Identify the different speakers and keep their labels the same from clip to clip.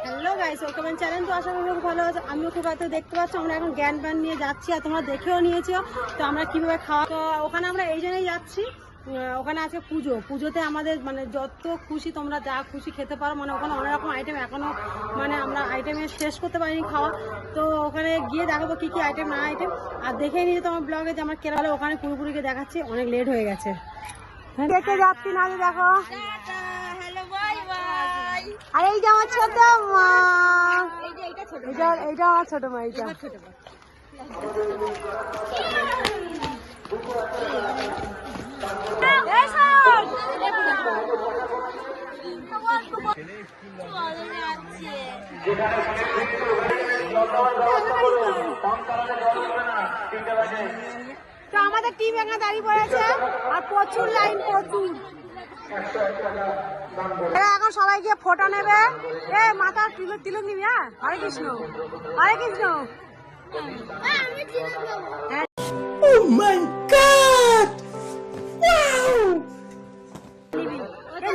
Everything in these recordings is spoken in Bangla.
Speaker 1: Hello guys, welcome channel. তো আশা করি ভালো আছে। আমিও খুব হয়তো দেখতে পাচ্ছ আমরা এখন জ্ঞান পান নিয়ে যাচ্ছি, আর তোমরা দেখেও নিয়েছো তো আমরা কিভাবে খাওয়া। তো ওখানে আমরা এই জন্যই যাচ্ছি, ওখানে আছে পুজোতে আমাদের মানে যত খুশি তোমরা যা খুশি খেতে পারো, মানে ওখানে অনেক রকম আইটেম এখনো মানে আমরা আইটেমে শেষ করতে পারিনি খাওয়া। তো ওখানে গিয়ে দেখাবো কি কি আইটেম না আইটেম, আর দেখে নিয়ে তোমার ব্লগে যে আমার কেরালে ওখানে পুরোপুরিকে দেখাচ্ছি। অনেক লেট হয়ে গেছে, দেখে যাচ্ছি না দেখো। আর এই যে আমার ছোট মা, এইটা আমার ছোট মা, এইটা তো আমাদের টিম এখানে দাঁড়িয়ে পড়েছে, আর প্রচুর লাইন, প্রচুর। এখন সবাই গিয়ে ফটো নেবে। এ মাথা তিলক নিবি? হ্যাঁ, হরে কৃষ্ণ, হরে কৃষ্ণ।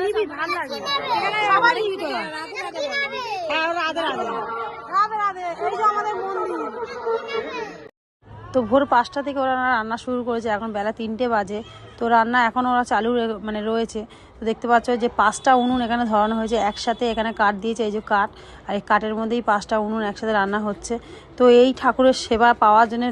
Speaker 1: নিবি, ভালো লাগবে। সবাই নিবি তো। হ্যাঁ, রাধে রাধে, রাধে রাধে। এই যে আমাদের মন্দির। তো ভোর 5টা থেকে ওরা রান্না শুরু করেছে, এখন বেলা 3টে বাজে। তো রান্না এখন ওরা চালু মানে রয়েছে। তো দেখতে পাচ্ছ যে 5টা উনুন এখানে ধরানো হয়েছে একসাথে, এখানে কাঠ দিয়েছে, এই যে কাঠ, আর এই কাঠের মধ্যেই 5টা উনুন একসাথে রান্না হচ্ছে। তো এই ঠাকুরের সেবা পাওয়ার জন্য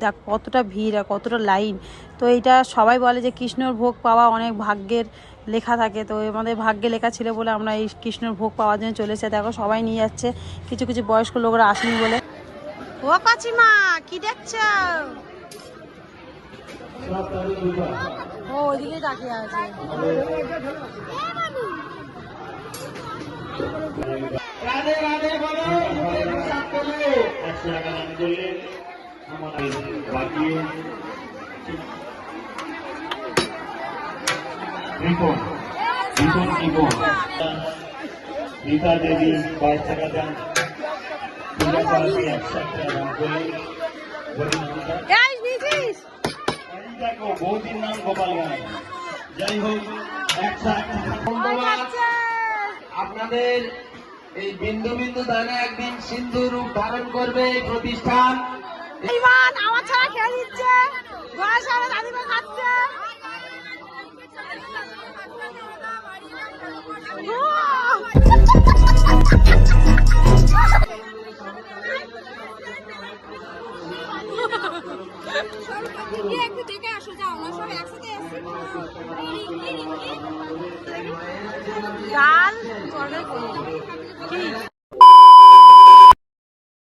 Speaker 1: দেখ কতটা ভিড় আর কতটা লাইন। তো এইটা সবাই বলে যে কৃষ্ণর ভোগ পাওয়া অনেক ভাগ্যের লেখা থাকে। তো আমাদের ভাগ্যে লেখা ছিল বলে আমরা এই কৃষ্ণর ভোগ পাওয়ার জন্য চলেছে। দেখো সবাই নিয়ে যাচ্ছে, কিছু কিছু বয়স্ক লোকরা আসেনি বলে। ও কাচিমা, কি দেখছ? ও ওইদিকে তাকিয়ে আছে।
Speaker 2: রাধে রাধে বলো, রীতা দেবী 22 টাকা দেন। দেখো বৌদির নাম গোপাল গান। যাই হোক, আপনাদের এই বিন্দু বিন্দু দানে একদিন সিন্ধু রূপ ধারণ করবে এই প্রতিষ্ঠান।
Speaker 1: আমার ছাড়া খেয়ে দিচ্ছে, দাদিমা খাচ্ছে। ডাল, তরকারি,